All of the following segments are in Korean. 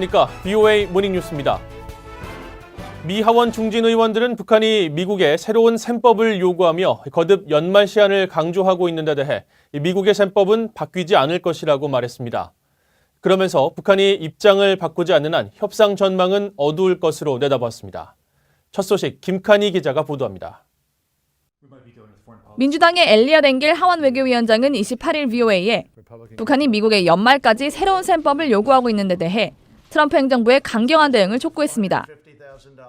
그러니까 VOA 모닝뉴스입니다. 미 하원 중진 의원들은 북한이 미국에 새로운 셈법을 요구하며 거듭 연말 시한을 강조하고 있는 데 대해 미국의 셈법은 바뀌지 않을 것이라고 말했습니다. 그러면서 북한이 입장을 바꾸지 않는 한 협상 전망은 어두울 것으로 내다봤습니다. 첫 소식 김칸희 기자가 보도합니다. 민주당의 엘리엇 앵길 하원 외교위원장은 28일 VOA에 북한이 미국에 연말까지 새로운 셈법을 요구하고 있는 데 대해 트럼프 행정부의 강경한 대응을 촉구했습니다.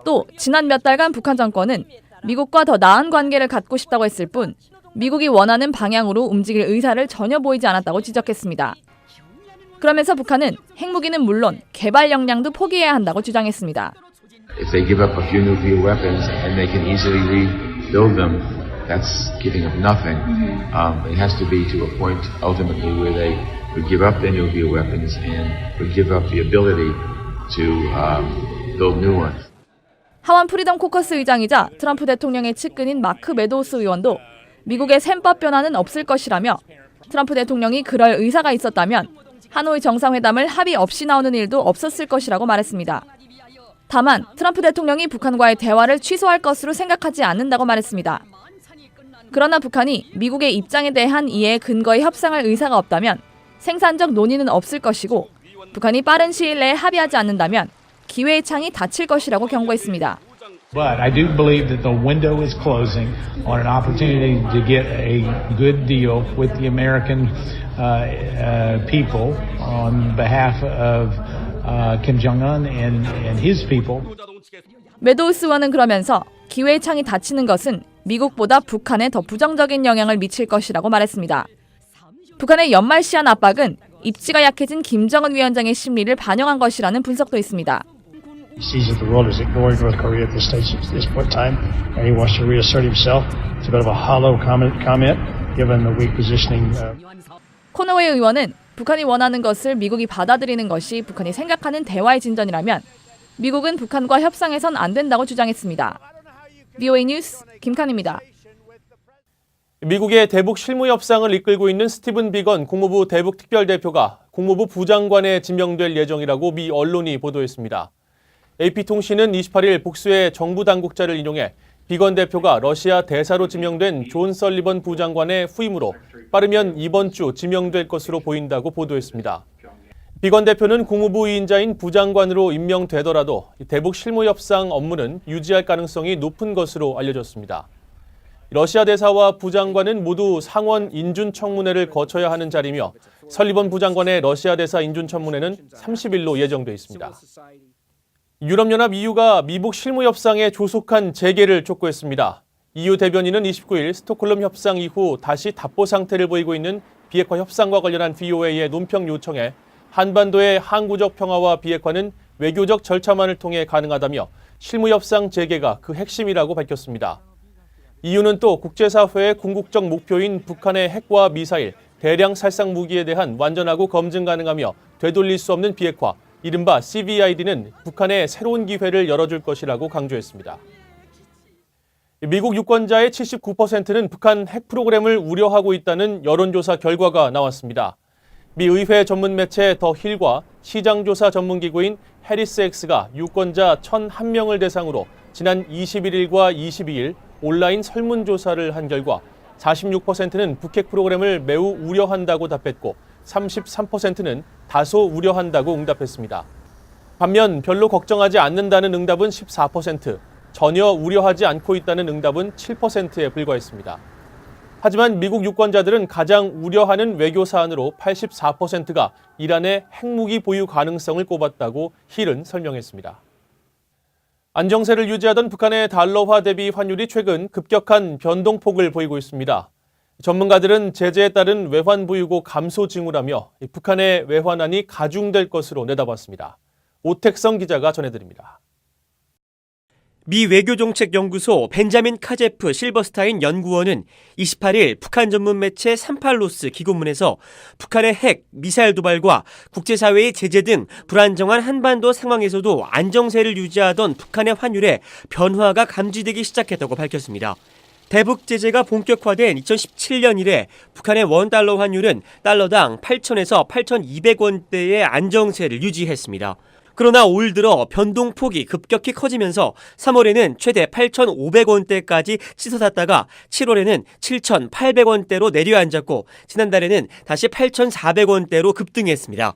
또 지난 몇 달간 북한 정권은 미국과 더 나은 관계를 갖고 싶다고 했을 뿐 미국이 원하는 방향으로 움직일 의사를 전혀 보이지 않았다고 지적했습니다. 그러면서 북한은 핵무기는 물론 개발 역량도 포기해야 한다고 주장했습니다. If they give up a few nuclear weapons and they can easily rebuild them, that's giving up nothing. It has to be to a point ultimately where they would give up their nuclear weapons and would give up the ability to build new ones. 하원 프리덤 코커스 의장이자 트럼프 대통령의 측근인 마크 메도우스 의원도 미국의 셈법 변화는 없을 것이라며 트럼프 대통령이 그럴 의사가 있었다면 하노이 정상회담을 합의 없이 나오는 일도 없었을 것이라고 말했습니다. 다만 트럼프 대통령이 북한과의 대화를 취소할 것으로 생각하지 않는다고 말했습니다. 그러나 북한이 미국의 입장에 대한 이해에 근거해 협상할 의사가 없다면 생산적 논의는 없을 것이고 북한이 빠른 시일 내에 합의하지 않는다면 기회의 창이 닫힐 것이라고 경고했습니다. But I do believe that the window is closing on an opportunity to get a good deal with the American people on behalf of Kim Jong-un and his people. 메도우스 의원은 그러면서 기회의 창이 닫히는 것은 미국보다 북한에 더 부정적인 영향을 미칠 것이라고 말했습니다. 북한의 연말 시한 압박은 입지가 약해진 김정은 위원장의 심리를 반영한 것이라는 분석도 있습니다. He sees that the world is ignoring North Korea at this point in time, and he wants to reassert himself. It's a bit of a hollow comment given the weak positioning. 코너웨이 의원은 북한이 원하는 것을 미국이 받아들이는 것이 북한이 생각하는 대화의 진전이라면 미국은 북한과 협상해선 안 된다고 주장했습니다. VOA 뉴스 김칸입니다. 미국의 대북 실무 협상을 이끌고 있는 스티븐 비건 국무부 대북 특별대표가 국무부 부장관에 지명될 예정이라고 미 언론이 보도했습니다. AP통신은 28일 복수의 정부 당국자를 인용해 비건 대표가 러시아 대사로 지명된 존 설리번 부장관의 후임으로 빠르면 이번 주 지명될 것으로 보인다고 보도했습니다. 비건 대표는 국무부위인자인 부장관으로 임명되더라도 대북 실무 협상 업무는 유지할 가능성이 높은 것으로 알려졌습니다. 러시아 대사와 부장관은 모두 상원 인준청문회를 거쳐야 하는 자리며 설리번 부장관의 러시아 대사 인준청문회는 30일로 예정돼 있습니다. 유럽연합 EU가 미북 실무 협상의 조속한 재개를 촉구했습니다. EU 대변인은 29일 스톡홀름 협상 이후 다시 답보 상태를 보이고 있는 비핵화 협상과 관련한 VOA의 논평 요청에 한반도의 항구적 평화와 비핵화는 외교적 절차만을 통해 가능하다며 실무 협상 재개가 그 핵심이라고 밝혔습니다. EU는 또 국제사회의 궁극적 목표인 북한의 핵과 미사일, 대량 살상 무기에 대한 완전하고 검증 가능하며 되돌릴 수 없는 비핵화, 이른바 CVID는 북한에 새로운 기회를 열어줄 것이라고 강조했습니다. 미국 유권자의 79%는 북한 핵 프로그램을 우려하고 있다는 여론조사 결과가 나왔습니다. 미 의회 전문 매체 더 힐과 시장조사 전문기구인 해리스엑스가 유권자 1,001명을 대상으로 지난 21일과 22일 온라인 설문조사를 한 결과 46%는 북핵 프로그램을 매우 우려한다고 답했고 33%는 다소 우려한다고 응답했습니다. 반면 별로 걱정하지 않는다는 응답은 14%, 전혀 우려하지 않고 있다는 응답은 7%에 불과했습니다. 하지만 미국 유권자들은 가장 우려하는 외교 사안으로 84%가 이란의 핵무기 보유 가능성을 꼽았다고 힐은 설명했습니다. 안정세를 유지하던 북한의 달러화 대비 환율이 최근 급격한 변동폭을 보이고 있습니다. 전문가들은 제재에 따른 외환 보유고 감소 징후라며 북한의 외환안이 가중될 것으로 내다봤습니다. 오택성 기자가 전해드립니다. 미 외교정책연구소 벤자민 카제프 실버스타인 연구원은 28일 북한 전문 매체 38로스 기고문에서 북한의 핵, 미사일 도발과 국제사회의 제재 등 불안정한 한반도 상황에서도 안정세를 유지하던 북한의 환율에 변화가 감지되기 시작했다고 밝혔습니다. 대북 제재가 본격화된 2017년 이래 북한의 원달러 환율은 달러당 8,000에서 8,200원대의 안정세를 유지했습니다. 그러나 올 들어 변동폭이 급격히 커지면서 3월에는 최대 8,500원대까지 치솟았다가 7월에는 7,800원대로 내려앉았고 지난달에는 다시 8,400원대로 급등했습니다.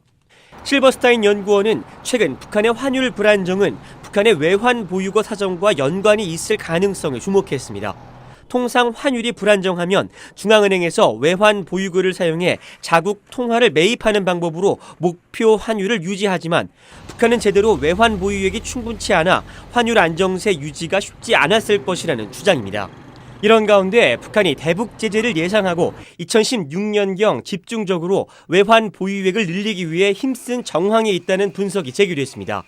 실버스타인 연구원은 최근 북한의 환율 불안정은 북한의 외환 보유고 사정과 연관이 있을 가능성에 주목했습니다. 통상 환율이 불안정하면 중앙은행에서 외환 보유고를 사용해 자국 통화를 매입하는 방법으로 목표 환율을 유지하지만 북한은 제대로 외환 보유액이 충분치 않아 환율 안정세 유지가 쉽지 않았을 것이라는 주장입니다. 이런 가운데 북한이 대북 제재를 예상하고 2016년경 집중적으로 외환 보유액을 늘리기 위해 힘쓴 정황에 있다는 분석이 제기됐습니다.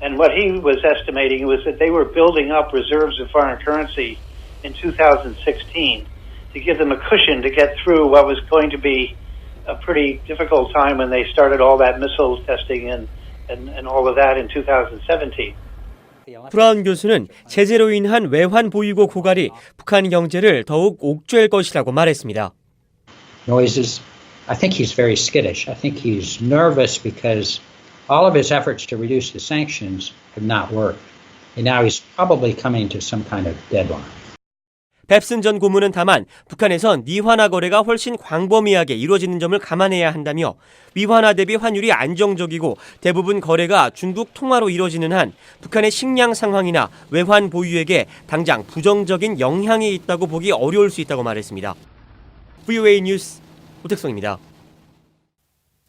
And what he was estimating was that they were building up reserves of foreign currency in 2016 to give them a cushion to get through what was going to be a pretty difficult time when they started all that missile testing and all of that in 2017. 브라운 교수는 제재로 인한 외환 보유고 고갈이 북한 경제를 더욱 옥죄할 것이라고 말했습니다. Noises. I think he's very skittish. I think he's nervous because all of his efforts to reduce the sanctions have not worked. And now he's probably coming to some kind of deadline. 뱁슨 전 고문은 다만 북한에선 니환화 거래가 훨씬 광범위하게 이루어지는 점을 감안해야 한다며 위환화 대비 환율이 안정적이고 대부분 거래가 중국 통화로 이루어지는 한 북한의 식량 상황이나 외환 보유액에 당장 부정적인 영향이 있다고 보기 어려울 수 있다고 말했습니다. VOA 뉴스 오택성입니다.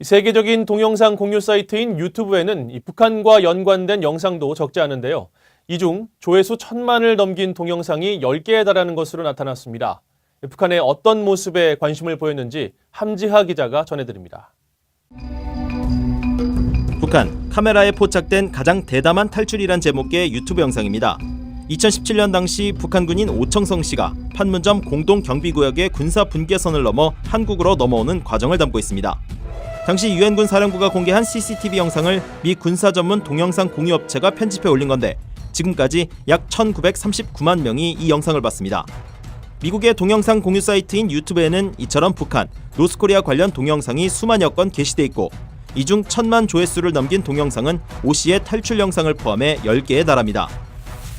세계적인 동영상 공유 사이트인 유튜브에는 북한과 연관된 영상도 적지 않은데요. 이 중 조회수 1,000만을 넘긴 동영상이 10개에 달하는 것으로 나타났습니다. 북한의 어떤 모습에 관심을 보였는지 함지하 기자가 전해드립니다. 북한, 카메라에 포착된 가장 대담한 탈출이란 제목의 유튜브 영상입니다. 2017년 당시 북한 군인 오청성 씨가 판문점 공동경비구역의 군사 분계선을 넘어 한국으로 넘어오는 과정을 담고 있습니다. 당시 유엔군 사령부가 공개한 CCTV 영상을 미 군사 전문 동영상 공유업체가 편집해 올린 건데 지금까지 약 1939만 명이 이 영상을 봤습니다. 미국의 동영상 공유 사이트인 유튜브에는 이처럼 북한, 노스코리아 관련 동영상이 수만여 건 게시돼 있고 이 중 1,000만 조회수를 넘긴 동영상은 오 씨의 탈출 영상을 포함해 10개에 달합니다.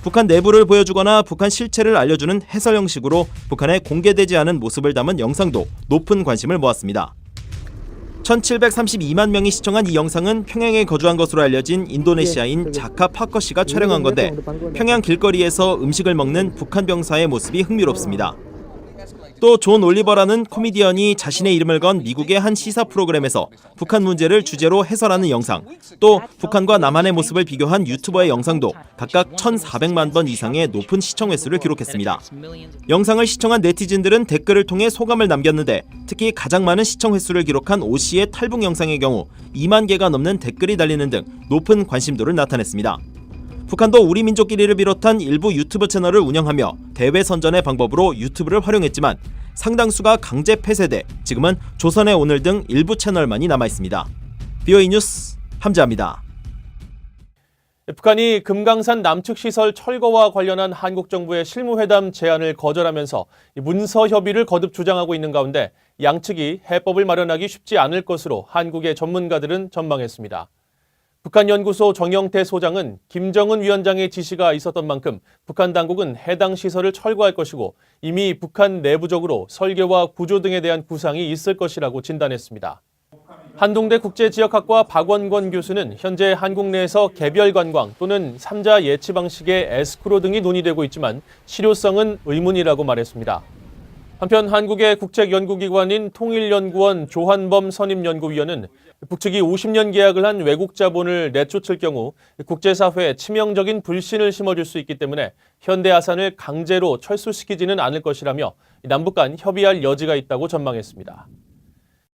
북한 내부를 보여주거나 북한 실체를 알려주는 해설 형식으로 북한의 공개되지 않은 모습을 담은 영상도 높은 관심을 모았습니다. 1,732만 명이 시청한 이 영상은 평양에 거주한 것으로 알려진 인도네시아인 자카 파커 씨가 촬영한 건데 평양 길거리에서 음식을 먹는 북한 병사의 모습이 흥미롭습니다. 또 존 올리버라는 코미디언이 자신의 이름을 건 미국의 한 시사 프로그램에서 북한 문제를 주제로 해설하는 영상, 또 북한과 남한의 모습을 비교한 유튜버의 영상도 각각 1,400만 번 이상의 높은 시청 횟수를 기록했습니다. 영상을 시청한 네티즌들은 댓글을 통해 소감을 남겼는데 특히 가장 많은 시청 횟수를 기록한 오 씨의 탈북 영상의 경우 2만 개가 넘는 댓글이 달리는 등 높은 관심도를 나타냈습니다. 북한도 우리 민족끼리를 비롯한 일부 유튜브 채널을 운영하며 대외 선전의 방법으로 유튜브를 활용했지만 상당수가 강제 폐쇄돼 지금은 조선의 오늘 등 일부 채널만이 남아있습니다. VOA 뉴스 함지하입니다. 북한이 금강산 남측 시설 철거와 관련한 한국 정부의 실무회담 제안을 거절하면서 문서 협의를 거듭 주장하고 있는 가운데 양측이 해법을 마련하기 쉽지 않을 것으로 한국의 전문가들은 전망했습니다. 북한연구소 정영태 소장은 김정은 위원장의 지시가 있었던 만큼 북한 당국은 해당 시설을 철거할 것이고 이미 북한 내부적으로 설계와 구조 등에 대한 구상이 있을 것이라고 진단했습니다. 한동대 국제지역학과 박원권 교수는 현재 한국 내에서 개별 관광 또는 3자 예치 방식의 에스크로 등이 논의되고 있지만 실효성은 의문이라고 말했습니다. 한편 한국의 국책연구기관인 통일연구원 조한범 선임연구위원은 북측이 50년 계약을 한 외국 자본을 내쫓을 경우 국제사회에 치명적인 불신을 심어줄 수 있기 때문에 현대아산을 강제로 철수시키지는 않을 것이라며 남북 간 협의할 여지가 있다고 전망했습니다.